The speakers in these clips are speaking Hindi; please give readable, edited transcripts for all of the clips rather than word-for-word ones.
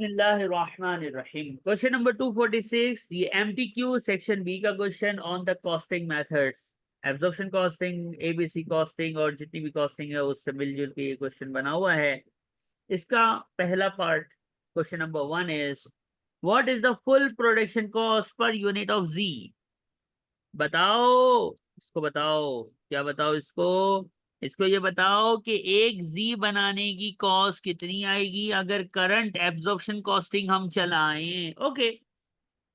बिस्मिल्लाहिर्रहमानिर्रहीम। क्वेश्चन नंबर 246, ये एमटीक्यू सेक्शन बी का question on the costing methods. Absorption costing, ABC costing और जितनी भी कॉस्टिंग है उससे मिलजुल के ये क्वेश्चन बना हुआ है। इसका पहला part, question number 1 is what is the full production cost per unit of जी। बताओ, इसको बताओ, क्या बताओ इसको। इसको ये बताओ कि एक जी बनाने की कॉस्ट कितनी आएगी अगर करंट एब्जॉर्प्शन कॉस्टिंग हम चलाएं। ओके,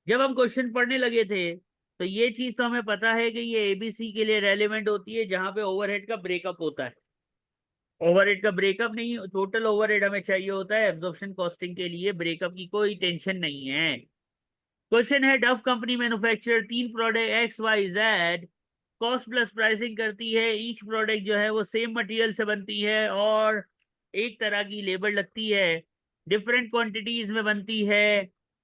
जब हम क्वेश्चन पढ़ने लगे थे तो ये चीज तो हमें पता है कि ये एबीसी के लिए रेलेवेंट होती है जहां पे ओवरहेड का ब्रेकअप होता है। ओवरहेड का ब्रेकअप नहीं, टोटल ओवरहेड हमें चाहिए होता है। एब्जॉर्प्शन कॉस्टिंग के लिए ब्रेकअप की कोई टेंशन नहीं है। क्वेश्चन है, Dove company manufacture 3 product X Y Z, cost plus pricing करती है। ईच प्रोडक्ट जो है वो सेम मटेरियल से बनती है और एक तरह की लेबर लगती है, डिफरेंट क्वांटिटीज में बनती है।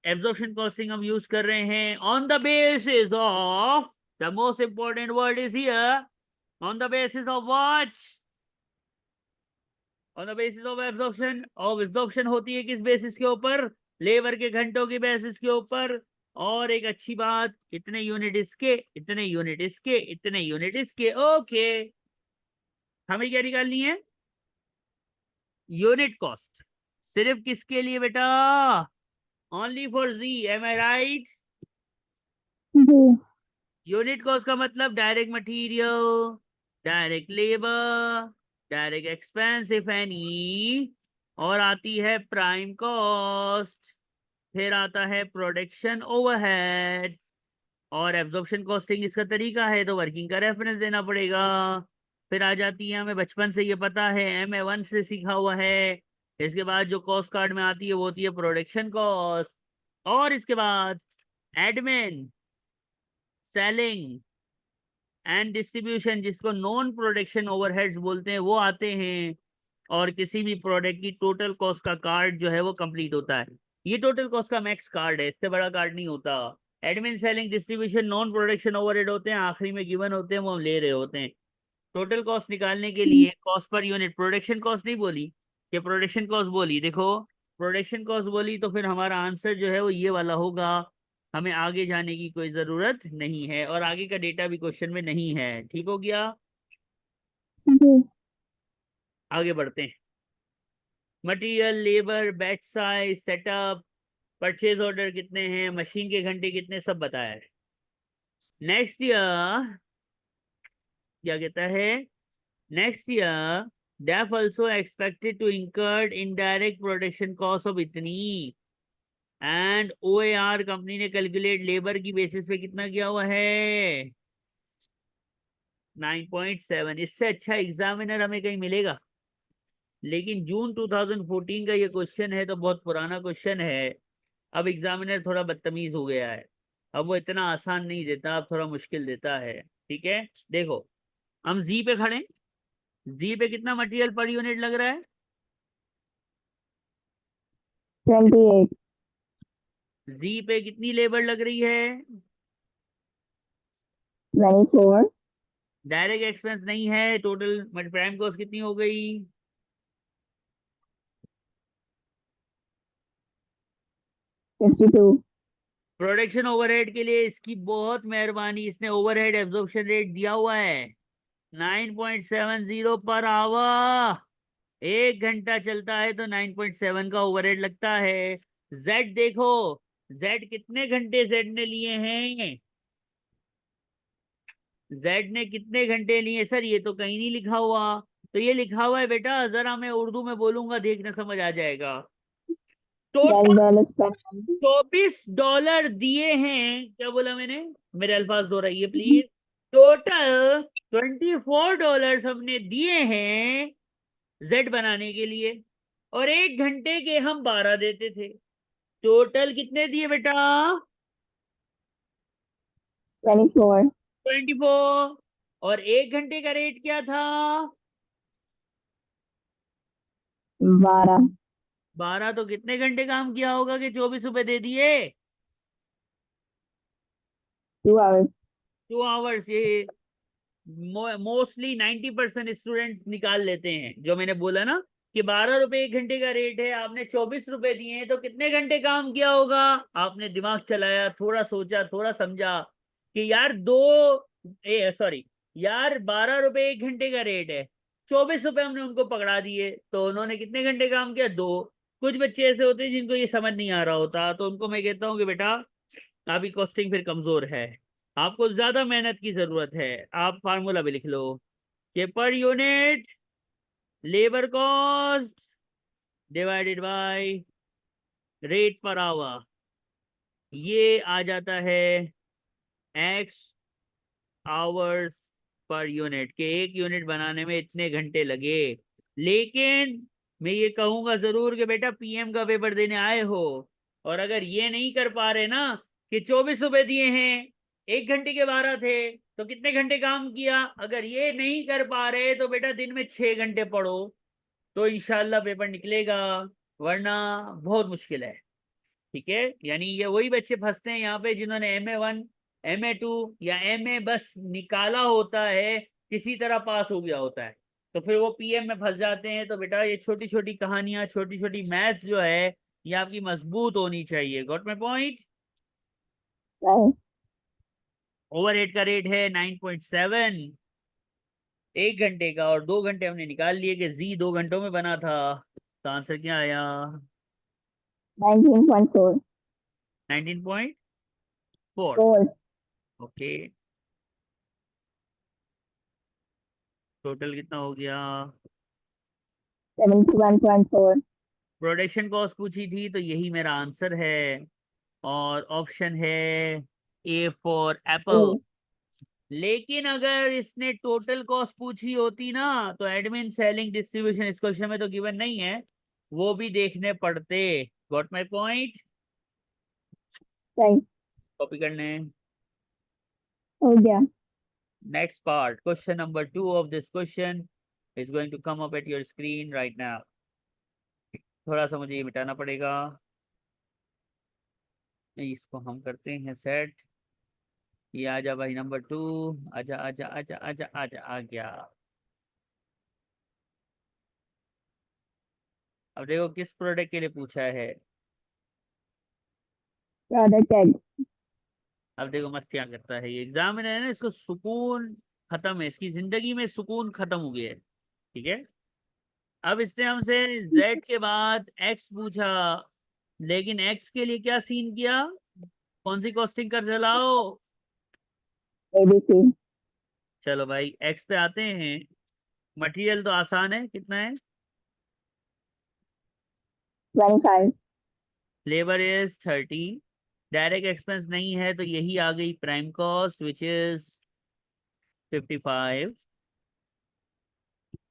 एब्जॉर्प्शन कॉस्टिंग हम यूज कर रहे हैं on the basis of, the most important word is here, on the basis of what, on the basis of absorption. और एब्जॉर्प्शन होती है किस बेसिस के ऊपर? लेबर के घंटों की बेसिस के ऊपर। और एक अच्छी बात, इतने यूनिट इसके, इतने यूनिट इसके, इतने यूनिट इसके। ओके, हमें क्या निकालनी है? Unit cost. सिर्फ किसके लिए बेटा? Only for Z, am I right? जी। यूनिट कॉस्ट का मतलब direct material, direct labour, direct expense if any, और आती है प्राइम कॉस्ट, फिर आता है प्रोडक्शन ओवरहेड, और एब्जॉर्प्शन कॉस्टिंग इसका तरीका है तो वर्किंग का रेफरेंस देना पड़ेगा। फिर आ जाती है, हमें बचपन से ये पता है, MA1 से सीखा हुआ है। इसके बाद जो कॉस्ट कार्ड में आती है वो होती है प्रोडक्शन कॉस्ट। और इसके बाद एडमिन, सेलिंग एंड डिस्ट्रीब्यूशन, जिसको नॉन प्रोडक्शन ओवरहेड्स बोलते हैं, वो आते हैं। और किसी भी प्रोडक्ट की टोटल कॉस्ट का कार्ड जो है वो कंप्लीट होता है। ये टोटल कॉस्ट का मैक्स कार्ड है, इससे बड़ा कार्ड नहीं होता। Admin, selling, distribution, non production overhead होते हैं, आखिरी में गिवन होते हैं, वो हम ले रहे होते हैं। टोटल कॉस्ट निकालने के लिए cost per unit, production cost नहीं बोली कि प्रोडक्शन कॉस्ट बोली, देखो प्रोडक्शन कॉस्ट बोली तो फिर हमारा आंसर जो है वो ये वाला होगा। हमें आगे जाने की कोई जरूरत नहीं है और आगे का डेटा भी क्वेश्चन में नहीं है। ठीक हो गया? जी। आगे बढ़ते हैं। Material, labour, batch size, setup, purchase order कितने हैं, मशीन के घंटे कितने, सब बताया है। नेक्स्ट ईयर क्या कहता है? नेक्स्ट ईयर डेफ also expected to incurred indirect production cost of इतनी, एंड OAR कंपनी ने कैलकुलेट लेबर की बेसिस पे कितना किया हुआ है? 9.7। इससे अच्छा एग्जामिनर हमें कहीं मिलेगा? लेकिन जून 2014 का ये क्वेश्चन है तो बहुत पुराना क्वेश्चन है। अब एग्जामिनर थोड़ा बदतमीज हो गया है, अब वो इतना आसान नहीं देता, अब थोड़ा मुश्किल देता है। ठीक है, देखो हम जी पे खड़े, जी पे कितना मटेरियल पर यूनिट लग रहा है? 28। जी पे कितनी लेबर लग रही है? 24। डायरेक्ट एक्सपेंस नहीं है, टोटल प्राइम कॉस्ट कितनी हो गई? 52। प्रोडक्शन ओवरहेड के लिए इसकी बहुत मेहरबानी, इसने ओवरहेड एब्जॉर्प्शन रेट दिया हुआ है 9.70 पर आवर। 1 घंटा चलता है तो 9.7 का ओवरहेड लगता है। जेड देखो, जेड कितने घंटे जेड ने लिए हैं? जेड ने कितने घंटे लिए सर? ये तो कहीं नहीं लिखा हुआ। तो ये लिखा हुआ है बेटा, जरा मैं उर्दू में बोलूंगा, देखना समझ आ जाएगा। टोटल $12 per $24 दिए हैं। क्या बोला मैंने? मेरे अल्फाज दोहराइए प्लीज। टोटल $24 हमने दिए हैं जेड बनाने के लिए, और 1 घंटे के हम 12 देते थे। टोटल कितने दिए बेटा? 24। 24। और 1 घंटे का रेट क्या था? 12। 12। तो कितने घंटे काम किया होगा कि 24 रुपए दे दिए? 2 hours। 2 आवर्स। ये मोस्टली 90% स्टूडेंट्स निकाल लेते हैं, जो मैंने बोला ना कि 12 रुपए 1 घंटे का रेट है, आपने 24 रुपए दिए हैं, तो कितने घंटे काम किया होगा? आपने दिमाग चलाया, थोड़ा सोचा, थोड़ा समझा कि यार सॉरी यार 12 रुपए 1 घंटे का रेट है, 24 रुपए हमने उनको पकड़ा दिए, तो उन्होंने कितने घंटे काम किया? 2। कुछ बच्चे ऐसे होते हैं जिनको ये समझ नहीं आ रहा होता, तो उनको मैं कहता हूँ कि बेटा आपकी कॉस्टिंग फिर कमजोर है, आपको ज्यादा मेहनत की जरूरत है। आप फार्मूला भी लिख लो कि per unit labour cost divided by rate per hour, ये आ जाता है एक्स आवर्स पर यूनिट, के एक यूनिट बनाने में इतने घंटे लगे। लेकिन मैं ये कहूंगा जरूर कि बेटा पीएम का पेपर देने आए हो, और अगर ये नहीं कर पा रहे ना कि 24 रुपए दिए हैं, 1 घंटे के 12 थे, तो कितने घंटे काम किया, अगर ये नहीं कर पा रहे तो बेटा दिन में 6 घंटे पढ़ो, तो इंशाल्लाह पेपर निकलेगा, वरना बहुत मुश्किल है। ठीक है, यानी ये वही बच्चे फंसते हैं यहाँ पे जिन्होंने MA1 MA2 या MA बस निकाला होता है, किसी तरह पास हो गया होता है, तो फिर वो पीएम में फंस जाते हैं। तो बेटा ये छोटी छोटी कहानियां, छोटी छोटी मैथ्स जो है, ये आपकी मजबूत होनी चाहिए। Got my point? Right. Overhead का रेट है 9.7 1 घंटे का, और 2 घंटे हमने निकाल लिए कि जी 2 घंटों में बना था, तो आंसर क्या आया? 19.4. 19.4। 4. ओके, टोटल कितना हो गया? 71.4. प्रोडक्शन कॉस्ट पूछी थी, तो यही मेरा आंसर है, और ऑप्शन है ए फॉर एप्पल। E. लेकिन अगर इसने टोटल कॉस्ट पूछी होती ना, तो एडमिन सेलिंग डिस्ट्रीब्यूशन इस क्वेश्चन में तो गिवन नहीं है, वो भी देखने पड़ते। Got my point? Right. Copy करने। हो गया. Next part, question number 2 of this question is going to come up at your screen right now. थोड़ा सा मुझे ये मिटाना पड़ेगा, इसको हम करते हैं सेट। ये आजा भाई, नंबर 2, आजा आजा आजा आजा आजा, आ गया। अब देखो किस प्रोडक्ट के लिए पूछा है। Product tag. अब देखो मत क्या करता है ये एग्जामिनर है ना, इसको सुकून खत्म है, इसकी जिंदगी में सुकून खत्म हो गया है। ठीक है, अब इसने हमसे जेड के बाद एक्स पूछा, लेकिन एक्स के लिए क्या सीन किया? कौन सी कॉस्टिंग कर चलाओ? ABC. चलो भाई एक्स पे आते हैं। मटेरियल तो आसान है, कितना है? 25. Labour is 30। डायरेक्ट एक्सपेंस नहीं है, तो यही आ गई prime cost which is 55।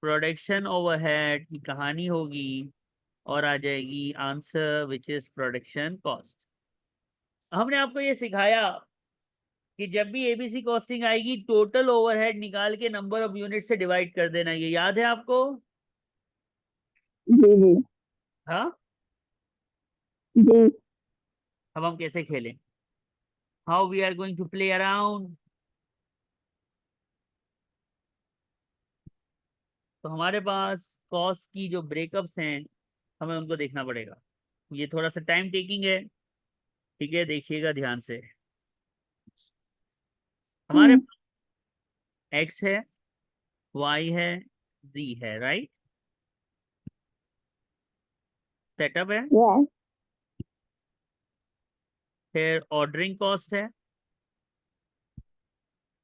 Production overhead की कहानी होगी, और आ जाएगी answer which is production cost. हमने आपको ये सिखाया कि जब भी एबीसी कॉस्टिंग आएगी, टोटल ओवरहेड निकाल के नंबर ऑफ यूनिट से डिवाइड कर देना, ये याद है आपको? जी जी. हाँ। जी. अब हम कैसे खेलें? How we are going to play around? तो हमारे पास कॉस्ट की जो ब्रेकअप्स हैं, हमें उनको देखना पड़ेगा। ये थोड़ा सा टाइम टेकिंग है, ठीक है, देखिएगा ध्यान से। हमारे Hmm. पास एक्स है, वाई है, जी है, राइट? सेटअप है, Yes. फिर ऑर्डरिंग कॉस्ट है,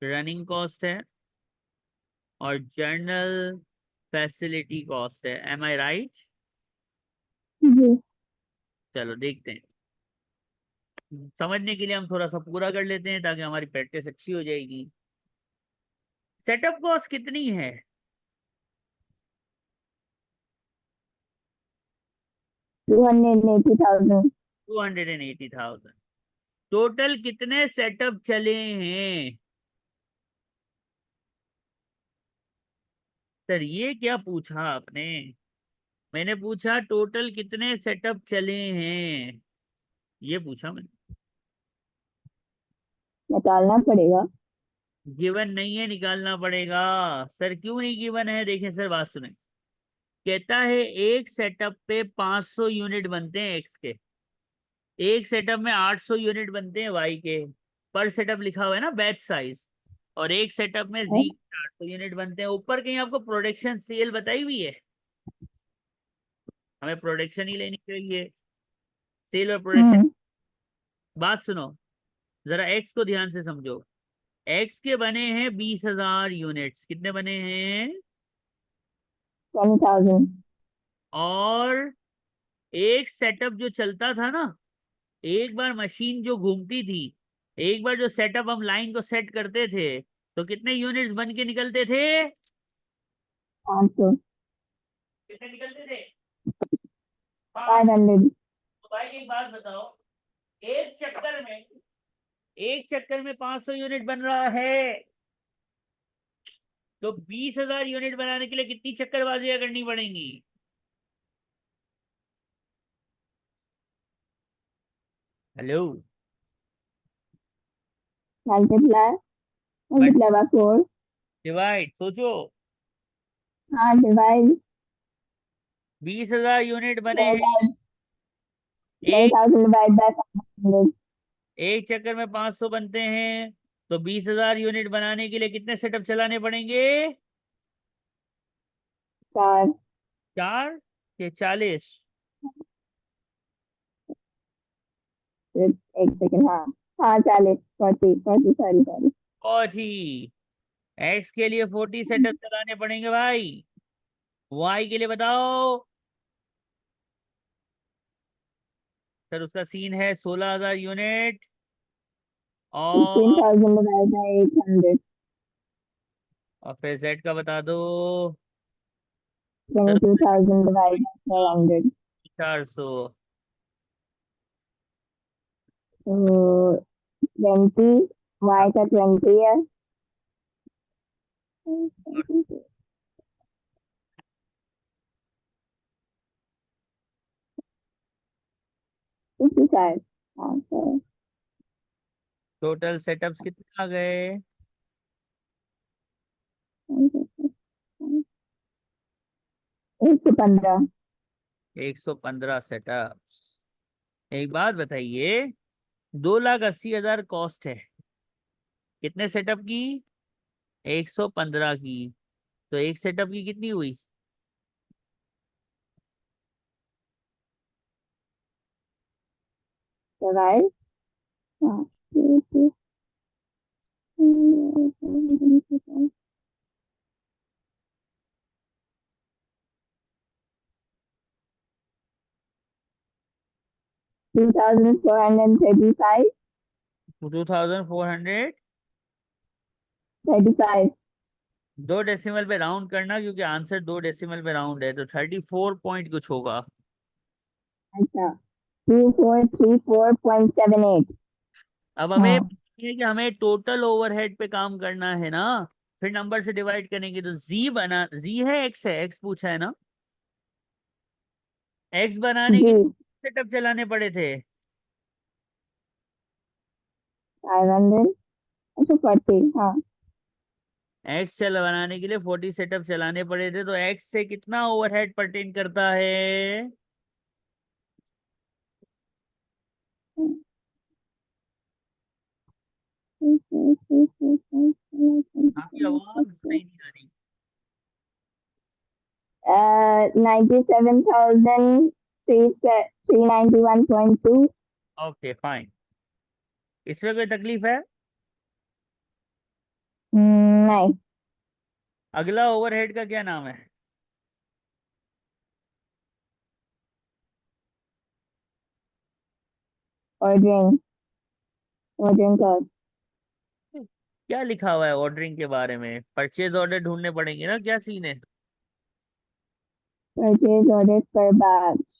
रनिंग कॉस्ट है, और जर्नल फैसिलिटी कॉस्ट है। M I right? जी. चलो देखते हैं, समझने के लिए हम थोड़ा सा पूरा कर लेते हैं ताकि हमारी प्रैक्टिस अच्छी हो जाएगी। सेटअप कॉस्ट कितनी है? 280,000. 280,000। टोटल कितने सेटअप चले हैं? सर ये क्या पूछा आपने? मैंने पूछा टोटल कितने सेटअप चले हैं, ये पूछा मैंने। निकालना पड़ेगा. गिवन नहीं है, निकालना पड़ेगा। सर क्यों नहीं गिवन है? देखें सर, बात सुने। कहता है एक सेटअप पे 500 यूनिट बनते हैं एक्स के, एक सेटअप में 800 यूनिट बनते हैं वाई के। पर सेटअप लिखा हुआ है ना बैच साइज, और एक सेटअप में जी 800 यूनिट बनते हैं। ऊपर कहीं आपको प्रोडक्शन सेल बताई हुई है? हमें प्रोडक्शन ही लेनी चाहिए, सेल और प्रोडक्शन। हम्म बात सुनो, जरा एक्स को ध्यान से समझो। एक्स के बने हैं 20,000 यूनिट्स। कितने बने हैं? 20,000 और एक सेटअप जो चलता था ना, एक बार मशीन जो घूमती थी, एक बार जो सेटअप हम लाइन को सेट करते थे, तो कितने यूनिट्स बन के निकलते थे? 500 कितने निकलते थे? 500। 500 तो भाई एक बात बताओ, एक चक्कर में, एक चक्कर में 500 यूनिट बन रहा है, तो 20,000 यूनिट बनाने के लिए कितनी चक्करबाजियां करनी पड़ेंगी? Hello. multiply but multiply by 4 divide, सोचो। हाँ divide 20,000 यूनिट बने हैं, 20,000 एक 20,000 divide by 500 एक चक्कर में 500 बनते हैं, तो 20,000 यूनिट बनाने के लिए कितने सेटअप चलाने पड़ेंगे? 4 4 के 40? एक सेकंड हाँ हाँ 40 40 40 सॉरी सॉरी और ही एक्स के लिए 40 सेटअप चलाने पड़ेंगे भाई। वाई के लिए बताओ। सर उसका सीन है 16,000 यूनिट। और 16,000 divided by 800 फिर जेड का बता दो। Sir 22,000 divided by 400 400। तो 20 y का 20 है 55 हाँ सर टोटल सेटअप्स कितने आ गए? 115 115 सेटअप्स। एक बात बताइए, 2,80,000 कॉस्ट है, कितने सेटअप की? 115 की। तो एक सेटअप की कितनी हुई? divide हाँ 2,435 2400। 35 दो डेसिमल पे राउंड करना, क्योंकि आंसर दो डेसिमल पे राउंड है, तो 34 पॉइंट कुछ होगा। अच्छा 2434.78 अब हमें हाँ पता है कि हमें टोटल ओवरहेड पे काम करना है ना, फिर नंबर से डिवाइड करेंगे तो जी बना, जी है एक्स है, एक्स पूछा है ना। एक्स बनाने के जी लिए सेटअप चलाने पड़े थे। 500 अच्छा 40 हाँ एक्स चल बनाने के लिए 40 सेटअप चलाने पड़े थे, तो एक्स से कितना ओवरहेड परटेन करता है? आपकी आवाज सही नहीं आ रही। 97,391.2 ओके फाइन। इसमें कोई तकलीफ है? नहीं अगला ओवरहेड का क्या नाम है? ordering ordering cost क्या लिखा हुआ है ऑर्डरिंग के बारे में? परचेज ऑर्डर ढूंढने पड़ेंगे ना, क्या सीन है? purchase orders per batch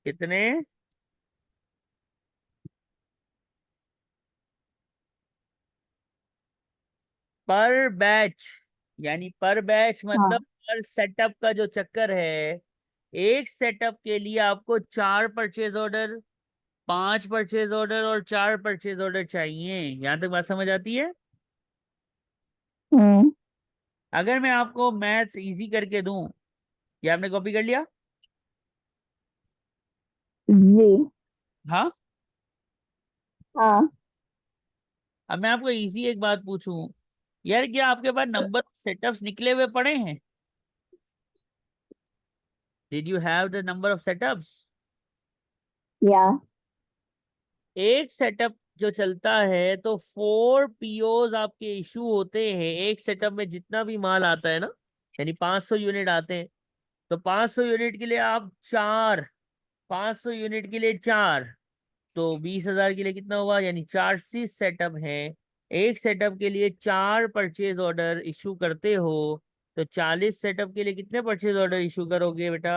कितने? पर बैच, यानी पर बैच मतलब हाँ पर सेटअप का जो चक्कर है, एक सेटअप के लिए आपको 4 परचेज ऑर्डर, 5 परचेज ऑर्डर और 4 परचेज ऑर्डर चाहिए। यहाँ तक बात समझ आती है? हम्म अगर मैं आपको मैथ्स इजी करके दूं, ये आपने कॉपी कर लिया? जी। हाँ। हाँ। अब मैं आपको इजी एक बात पूछूं, यार क्या आपके पास नंबर सेटअप्स निकले हुए पड़े हैं? Did you have the number of setups? या। एक सेटअप जो चलता है तो 4 POs आपके इशू होते हैं। एक सेटअप में जितना भी माल आता है ना, यानी 500 यूनिट आते हैं, तो 500 यूनिट के लिए आप चार, 500 यूनिट के लिए चार, तो 20,000 के लिए कितना हुआ, यानी 40 सेटअप है। एक सेटअप के लिए 4 परचेज ऑर्डर इशू करते हो, तो 40 सेटअप के लिए कितने परचेज ऑर्डर इशू करोगे बेटा?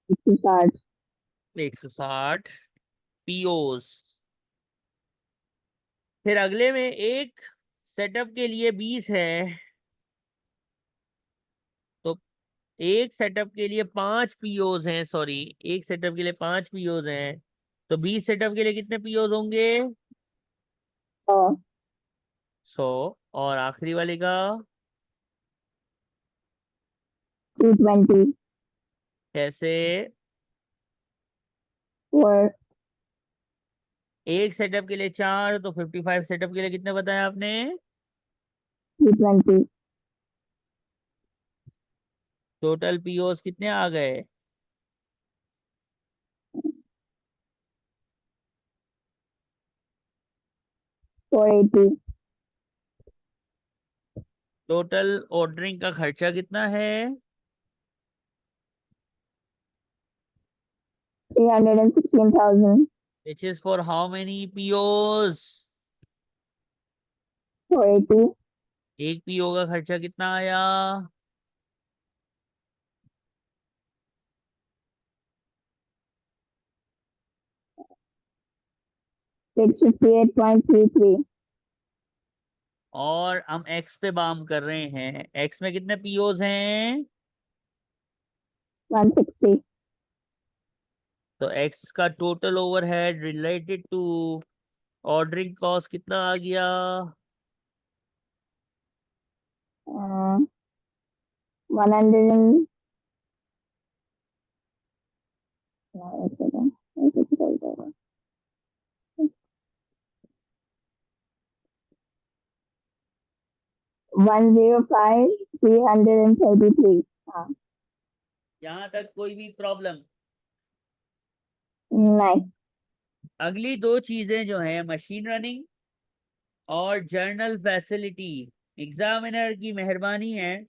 160। 160 POs। फिर अगले में एक सेटअप के लिए 20 है, तो एक सेटअप के लिए 5 POs हैं, सॉरी, एक सेटअप के लिए 5 POs हैं, तो 20 सेटअप के लिए कितने POs होंगे? और 100। और आखिरी वाले का? 220। कैसे? और एक सेटअप के लिए चार, तो 55 सेटअप के लिए कितने बताया आपने? 220। टोटल POs कितने आ गए? 480। टोटल ऑर्डरिंग का खर्चा कितना है? 316,000। Which is for how many POs? 480। एक PO का खर्चा कितना आया? 658.33। और हम एक्स पे बाम कर रहे हैं, एक्स में कितने POs हैं? 160। तो एक्स का total overhead related to ordering cost कितना आ गया? 100 105 333। हाँ। यहाँ तक कोई भी प्रॉब्लम? नहीं। अगली दो चीजें जो हैं, मशीन रनिंग और जर्नल फैसिलिटी, एग्जामिनर की मेहरबानी है,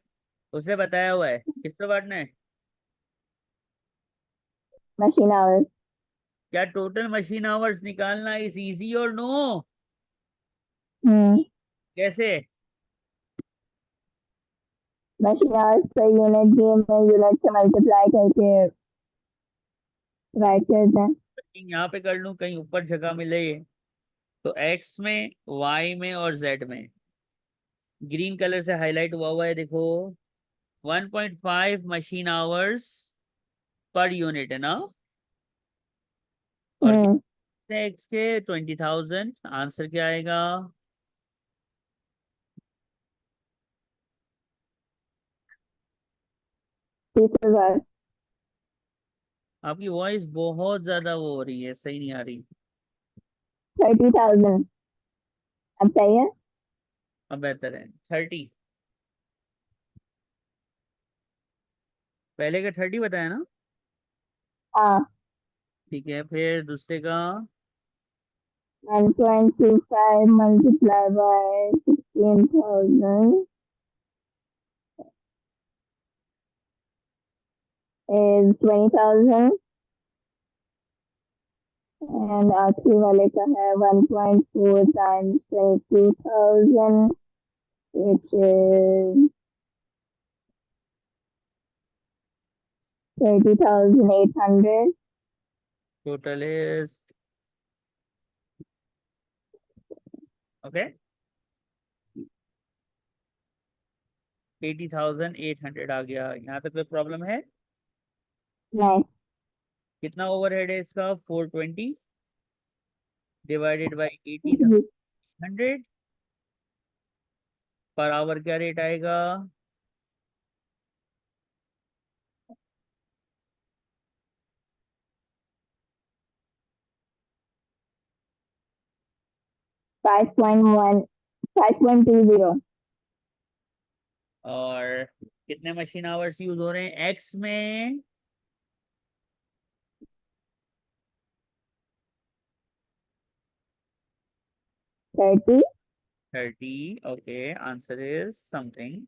उसे बताया हुआ है, किस पे बांटना है? Machine hours. क्या टोटल मशीन आवर्स निकालना इज इजी और नो? हम्म। कैसे? मशीन आवर्स पर यूनिट दिए में यूनिट से मल्टीप्लाई करके राइट करते हैं। यहाँ पे कर लूं, कहीं ऊपर जगह मिले। तो एक्स में, वाई में और जेड में ग्रीन कलर से हाईलाइट हुआ हुआ है, देखो। 1.5 मशीन आवर्स पर यूनिट है ना? और हम्म। कितने एक्स के? 20,000। आंसर क्या आएगा? 30,000। आपकी वॉइस बहुत ज्यादा वो हो रही है, सही नहीं आ रही। 30,000। अब चाहिए। अब बेहतर है। 30? पहले का 30 बताया ना? हाँ। ठीक है, फिर दूसरे का? 1.25 multiplied by 16,000 is 20,000। एंड आखिरी वाले का है 1.4 times 22,000 which is 30,800। Total is, okay, 80,800 आ गया। यहाँ तक कोई प्रॉब्लम है? नहीं। कितना ओवरहेड है इसका? 420 divided by ji. 80,100 per hour क्या रेट आएगा? 5.1 5.20 और कितने मशीन आवर्स यूज हो रहे हैं एक्स में? 30 30. Okay, answer is something.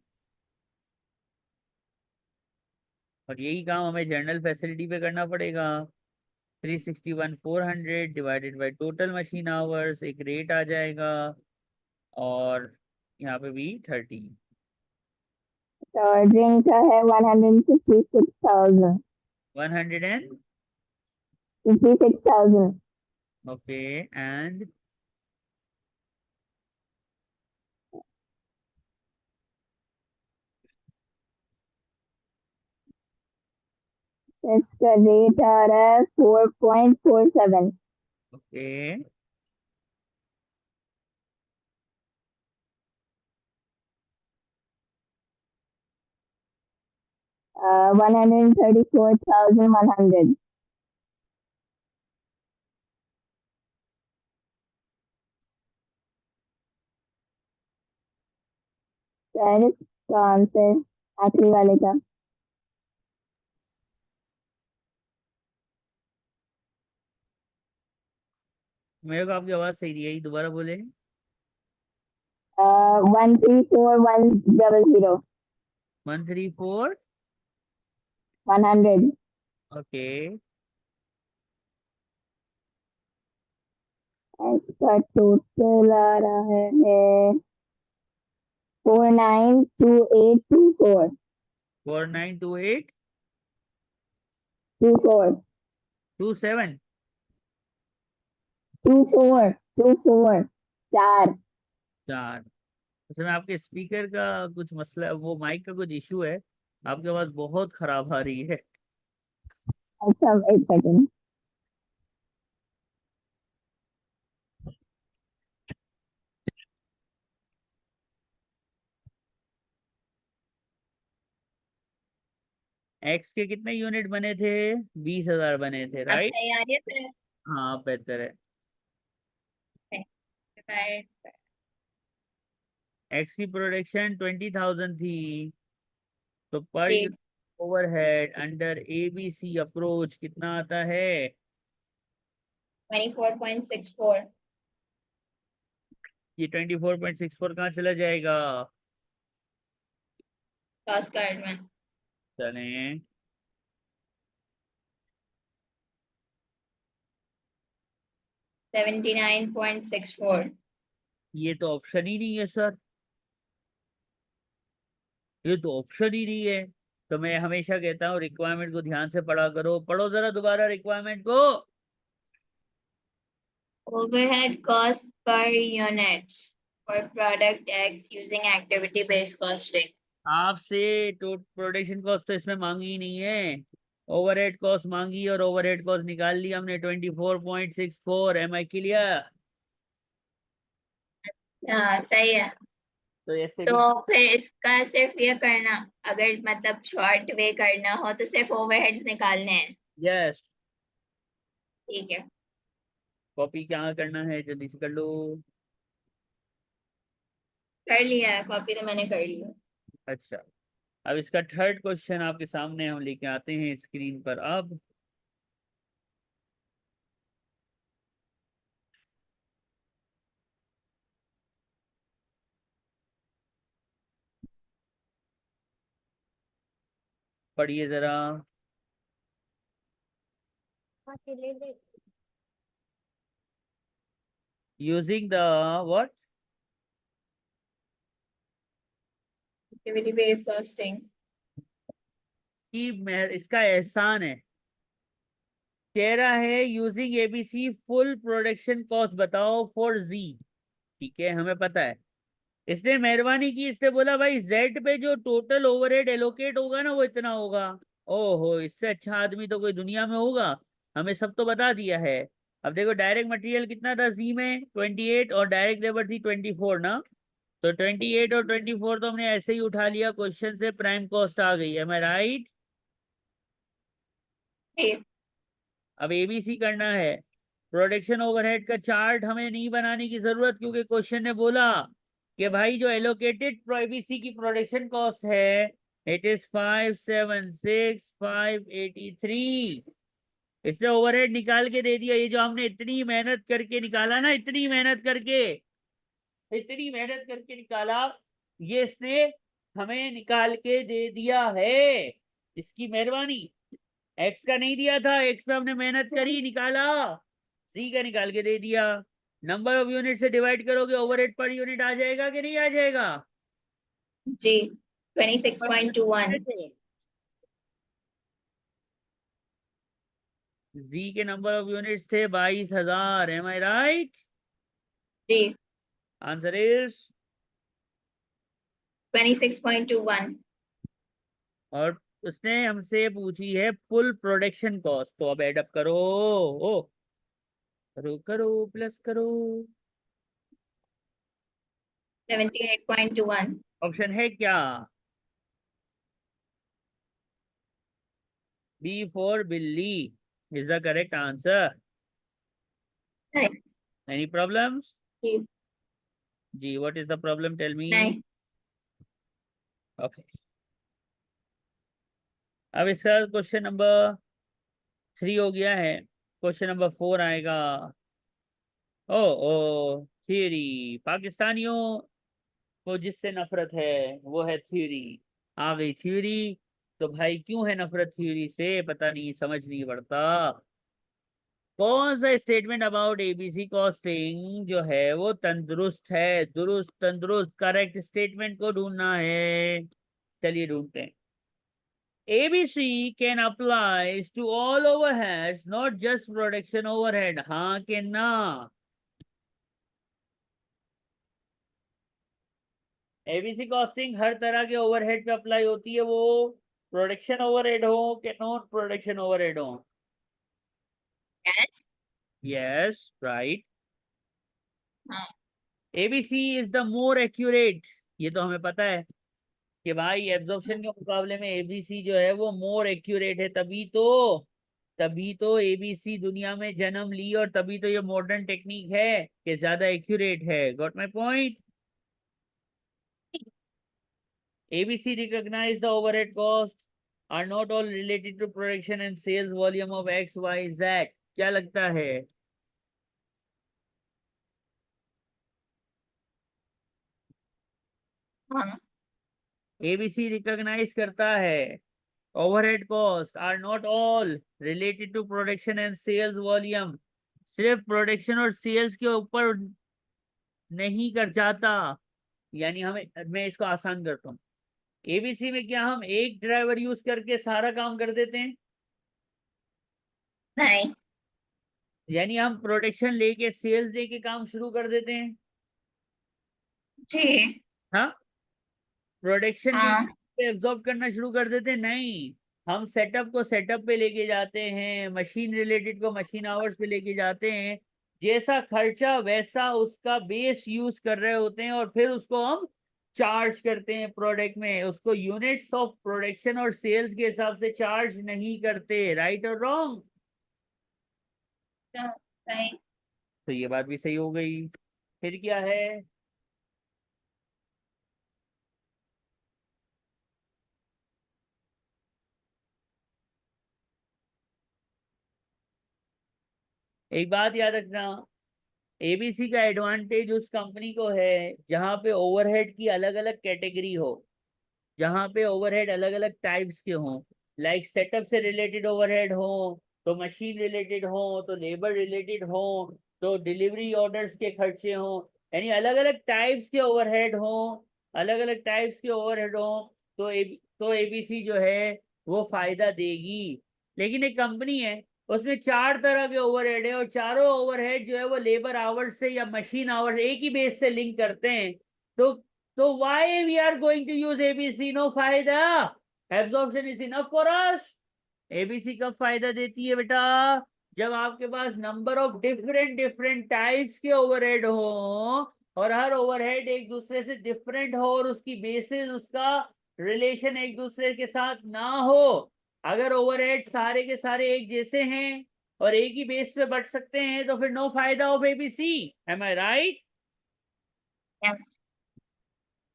और यही काम हमें जनरल फैसिलिटी पे करना पड़ेगा। 361 400 divided by total machine hours, एक रेट आ जाएगा। और यहाँ पे भी 30। तो ड्रिंक का है 156,000 100 56,000 ओके, एंड इसका रेट आ रहा है 4.47 ओके, 134,100 सर इसका आंसर आखिरी वाले का मेरे को आपकी आवाज सही नहीं आई, दोबारा बोले। 134,100 134 100 ओके, इसका टोटल आ रहा है 492824 4928 24 27। 24 24 4 4। उसमें आपके स्पीकर का कुछ मसला, वो माइक का कुछ इशू है। आपकी आवाज बहुत खराब आ रही है। अच्छा एक सेकंड एक्स के कितने यूनिट बने थे? 20,000 बने थे, अब राइट? सही आ रही है सर? हाँ, बेहतर है। Right. एक्स की प्रोडक्शन 20,000 थी, तो पर जी, unit overhead under ABC approach कितना आता है? 24.64 ये 24.64 कहाँ चला जाएगा? कॉस्ट कार्ड में। चलें, 79.64। ये तो ऑप्शन ही नहीं है सर, ये तो ऑप्शन ही नहीं है। तो मैं हमेशा कहता हूँ रिक्वायरमेंट को ध्यान से पढ़ा करो, पढ़ो जरा दोबारा रिक्वायरमेंट को। Overhead cost per unit for product X using activity based costing। आपसे तो प्रोडक्शन कॉस्ट तो इसमें मांगी ही नहीं है, ओवरहेड कॉस्ट मांगी, और ओवरहेड कॉस्ट निकाल ली हमने 24.64। Am I clear? हाँ सही है। तो ऐसे भी। तो फिर इसका सिर्फ ये करना, अगर मतलब शॉर्ट वे करना हो तो सिर्फ ओवरहेड्स निकालने हैं। यस। ठीक है, कॉपी क्या करना है, जल्दी से कर लो। कर लिया है, कॉपी तो मैंने कर लिया। अच्छा, अब इसका थर्ड क्वेश्चन आपके सामने हम लेके आते हैं स्क्रीन पर। अब पढ़िए जरा। Using the what? Activity based costing. कि इसका एहसान है, कह रहा है using ABC full production cost बताओ फॉर जी। ठीक है, हमें पता है। इसने मेहरबानी की, इसने बोला भाई जेड पे जो टोटल ओवरहेड एलोकेट होगा ना वो इतना होगा। ओहो, इससे अच्छा आदमी तो कोई दुनिया में होगा। हमें सब तो बता दिया है। अब देखो, डायरेक्ट मटेरियल कितना था जी में? 28, और डायरेक्ट लेबर थी 24 ना। तो 28 और 24 तो हमने ऐसे ही उठा लिया क्वेश्चन से, प्राइम कॉस्ट आ गई है, मैं राइट? ठीक। अब एबीसी करना है। प्रोडक्शन ओवरहेड का चार्ट हमें नहीं बनाने की जरूरत, क्योंकि क्वेश्चन ने बोला कि भाई जो एलोकेटेड एबीसी की प्रोडक्शन कॉस्ट है इट इज 576,583। इसने ओवरहेड निकाल के दे दिया। ये जो हमने इतनी मेहनत करके निकाला ना, इतनी मेहनत करके निकाला, ये इसने हमें निकाल के दे दिया है। इसकी मेहरबानी। एक्स का नहीं दिया था, एक्स पे हमने मेहनत करी, निकाला, सी का निकाल के दे दिया। नंबर ऑफ यूनिट से डिवाइड करोगे ओवरहेड पर यूनिट आ जाएगा कि नहीं आ जाएगा? जी 26.21। जी के नंबर ऑफ यूनिट्स थे 22,000। Am I right? जी आंसर इज 26.21। और उसने हमसे पूछी है फुल प्रोडक्शन कॉस्ट। तो अब एडअप करो, ओ करो करो, प्लस करो। 78.21। ऑप्शन है क्या? बी फॉर बिल्ली इज द करेक्ट आंसर। नहीं। Any problems? जी जी, what is the problem, tell me. नहीं। ओके, अब इसका क्वेश्चन नंबर 3 हो गया है। क्वेश्चन नंबर 4 आएगा। ओ ओ थ्योरी। पाकिस्तानियों को जिससे नफरत है वो है थ्योरी। आ गई थ्योरी। तो भाई क्यों है नफरत थ्योरी से, पता नहीं, समझ नहीं पड़ता। कौन सा स्टेटमेंट अबाउट एबीसी कॉस्टिंग जो है वो तंदुरुस्त है? दुरुस्त, तंदुरुस्त, करेक्ट स्टेटमेंट को ढूंढना है। चलिए ढूंढते हैं। ABC can applies to all overheads, not just production overhead. हाँ के ना? एबीसी कॉस्टिंग हर तरह के ओवरहेड पे अप्लाई होती है, वो प्रोडक्शन ओवरहेड हो कि नॉन प्रोडक्शन ओवरहेड हो। यस। Yes right. हाँ। ABC is the more accurate. ये तो हमें पता है कि भाई एब्जॉर्प्शन के मुकाबले में एबीसी जो है वो मोर एक्यूरेट है। तभी तो एबीसी दुनिया में जन्म ली, और तभी तो ये मॉडर्न टेक्निक है कि ज्यादा एक्यूरेट है। Got my point? ABC recognize the overhead cost are not all related to production and sales volume of X, Y, Z. क्या लगता है? हाँ। ABC रिकॉग्नाइज करता है overhead cost are not all related to production and sales volume. सिर्फ प्रोडक्शन और सेल्स के ऊपर नहीं कर जाता। यानी हमें, मैं इसको आसान करता हूँ। एबीसी में क्या हम एक ड्राइवर यूज करके सारा काम कर देते हैं? नहीं। यानी हम प्रोडक्शन लेके सेल्स लेके काम शुरू कर देते हैं? जी हाँ, प्रोडक्शन के हाँ। एब्जॉर्ब करना शुरू कर देते हैं? नहीं, हम सेटअप को सेटअप पे लेके जाते हैं, मशीन रिलेटेड को मशीन आवर्स पे लेके जाते हैं। जैसा खर्चा वैसा उसका बेस यूज कर रहे होते हैं, और फिर उसको हम चार्ज करते हैं प्रोडक्ट में। उसको यूनिट्स ऑफ प्रोडक्शन और सेल्स के हिसाब से चार्ज नहीं करते। राइट और रॉन्ग? नहीं। तो ये बात भी सही हो गई। फिर क्या है? एक बात याद रखना, एबीसी का एडवांटेज उस कंपनी को है जहां पे ओवरहेड की अलग अलग कैटेगरी हो, जहां पे ओवरहेड अलग अलग टाइप्स के हों। लाइक सेटअप से रिलेटेड ओवरहेड हो, तो मशीन रिलेटेड हो, तो लेबर रिलेटेड हो, तो डिलीवरी ऑर्डर्स के खर्चे हो। यानी अलग अलग टाइप्स के ओवरहेड हो, अलग अलग टाइप्स के ओवरहेड हो। तो एबीसी जो है वो फायदा देगी। लेकिन एक कंपनी है, उसमें 4 तरह के ओवरहेड है, और चारों ओवरहेड जो है वो लेबर आवर्स से या मशीन आवर्स एक ही बेस से लिंक करते हैं। तो why we are going to use ABC? No फायदा, absorption is enough for us. ABC कब फायदा देती है बेटा? जब आपके पास number of different different types के ओवरहेड हो, और हर ओवरहेड एक दूसरे से डिफरेंट हो, और उसकी बेसिस, उसका रिलेशन एक दूसरे के साथ ना हो। अगर ओवरहेड सारे के सारे एक जैसे हैं और एक ही बेस पे बट सकते हैं, तो फिर नो फायदा of ABC. Am I right? Yes.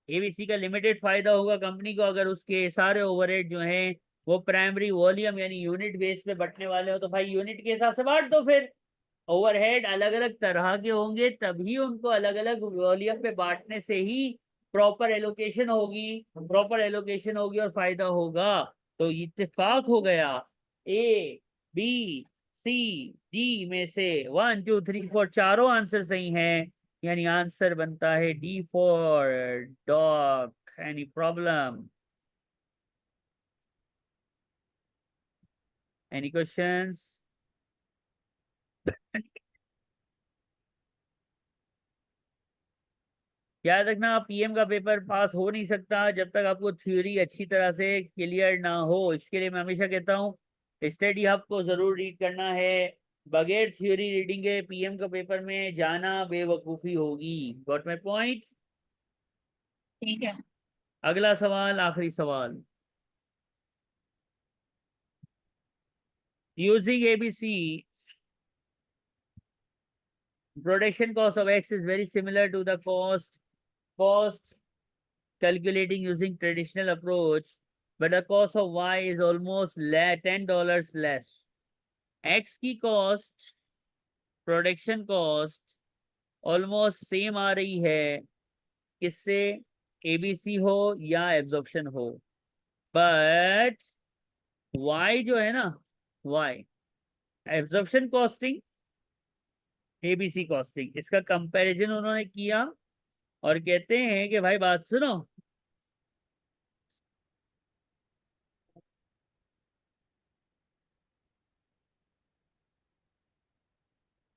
ABC का लिमिटेड फायदा होगा कंपनी को अगर उसके सारे ओवरहेड जो हैं वो प्राइमरी वॉल्यूम यानी यूनिट बेस पे बटने वाले हो, तो भाई यूनिट के हिसाब से बांट दो। फिर ओवरहेड अलग अलग तरह के होंगे, तभी उनको अलग अलग वॉल्यूम पे बांटने से ही प्रॉपर एलोकेशन होगी, और फायदा होगा। तो इत्तेफाक हो गया, ए बी सी डी में से 1 2 3 4 चारों आंसर सही हैं, यानी आंसर बनता है D for dog. Any problem? Any questions? याद रखना, आप पीएम का पेपर पास हो नहीं सकता जब तक आपको थ्योरी अच्छी तरह से क्लियर ना हो। इसके लिए मैं हमेशा कहता हूँ स्टडी हब को जरूर रीड करना है। बगैर थ्योरी रीडिंग के पीएम का पेपर में जाना बेवकूफ़ी होगी। Got my point? ठीक है। अगला सवाल, आखिरी सवाल। Using ABC, production cost of X is very similar to the cost calculating using traditional approach, but the cost of Y is almost $10 less. X की cost, production cost almost same आ रही है, किससे? एबीसी हो या एब्जॉर्प्शन हो, बट Y जो है ना, Y absorption costing, ABC costing, इसका कंपैरिजन उन्होंने किया और कहते हैं कि भाई बात सुनो,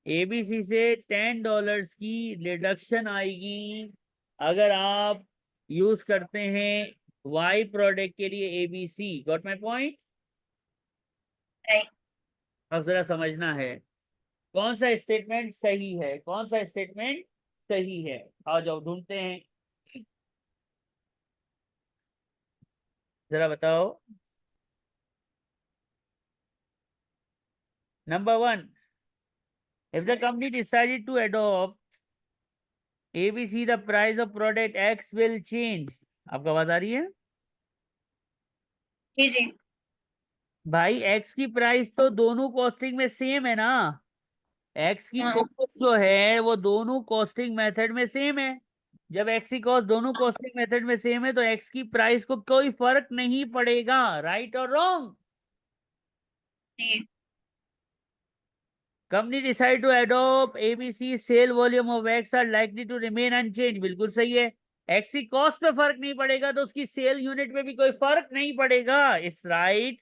एबीसी से $10 की रिडक्शन आएगी अगर आप यूज करते हैं वाई प्रोडक्ट के लिए ABC. Got my point? Right. अब जरा समझना है कौन सा स्टेटमेंट सही है, कौन सा स्टेटमेंट सही है। आ जाओ ढूंढते हैं, जरा बताओ। Number 1, if the company decided to adopt ABC, the price of product X will change। आपको आवाज आ रही है? जी जी। भाई एक्स की प्राइस तो दोनों कॉस्टिंग में सेम है ना, एक्स की हाँ कॉस्ट जो है वो दोनों कॉस्टिंग मेथड में सेम है। जब एक्स की कॉस्ट दोनों कॉस्टिंग मेथड में सेम है तो एक्स की प्राइस को कोई फर्क नहीं पड़ेगा। राइट और रॉन्ग? जी। Company decide to adopt ABC, sale volume of X are likely to remain unchange. बिल्कुल सही है, एक्स की कॉस्ट पे फर्क नहीं पड़ेगा तो उसकी सेल यूनिट में भी कोई फर्क नहीं पड़ेगा। It's right.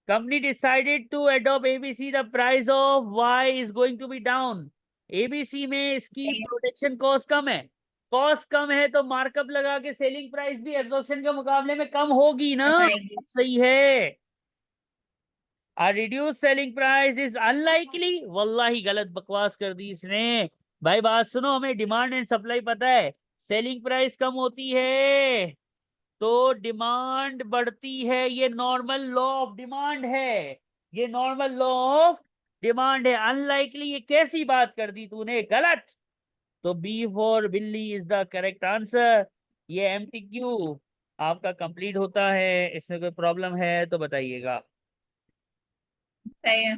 Company decided to adopt ABC, the price of Y is going to be down। ABC में इसकी प्रोडक्शन कॉस्ट कम है, कॉस्ट कम है तो मार्कअप लगा के सेलिंग प्राइस भी एब्जॉर्प्शन के मुकाबले में कम होगी ना। आएगी। सही है। A reduced selling price is unlikely। वल्लाही गलत बकवास कर दी इसने। भाई बात सुनो, हमें डिमांड एंड सप्लाई पता है, सेलिंग प्राइस कम होती है तो डिमांड बढ़ती है। ये नॉर्मल लॉ ऑफ डिमांड है, ये नॉर्मल लॉ ऑफ डिमांड है। अनलाइकली ये कैसी बात कर दी तूने, गलत। तो बी फॉर बिल्ली इज द करेक्ट आंसर। ये एमटीक्यू आपका कंप्लीट होता है, इसमें कोई प्रॉब्लम है तो बताइएगा। सही है।